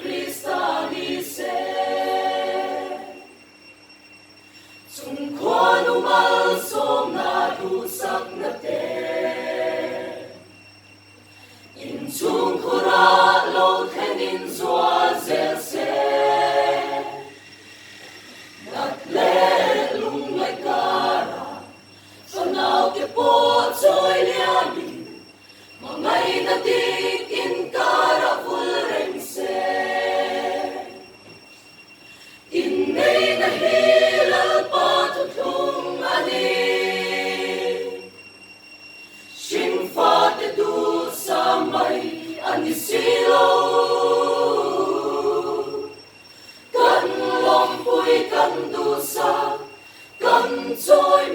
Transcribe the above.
Krista nise Kohhran umal som na dusak na te in chung khura lo khenin zwa zel se nat le lung lai kara sonau ke po choi liani mangai na tik in kara ful reng se in nei na hilal pa tu thung ani shin fa te du sa mai ani silo kan lom pui kan du sa kan choi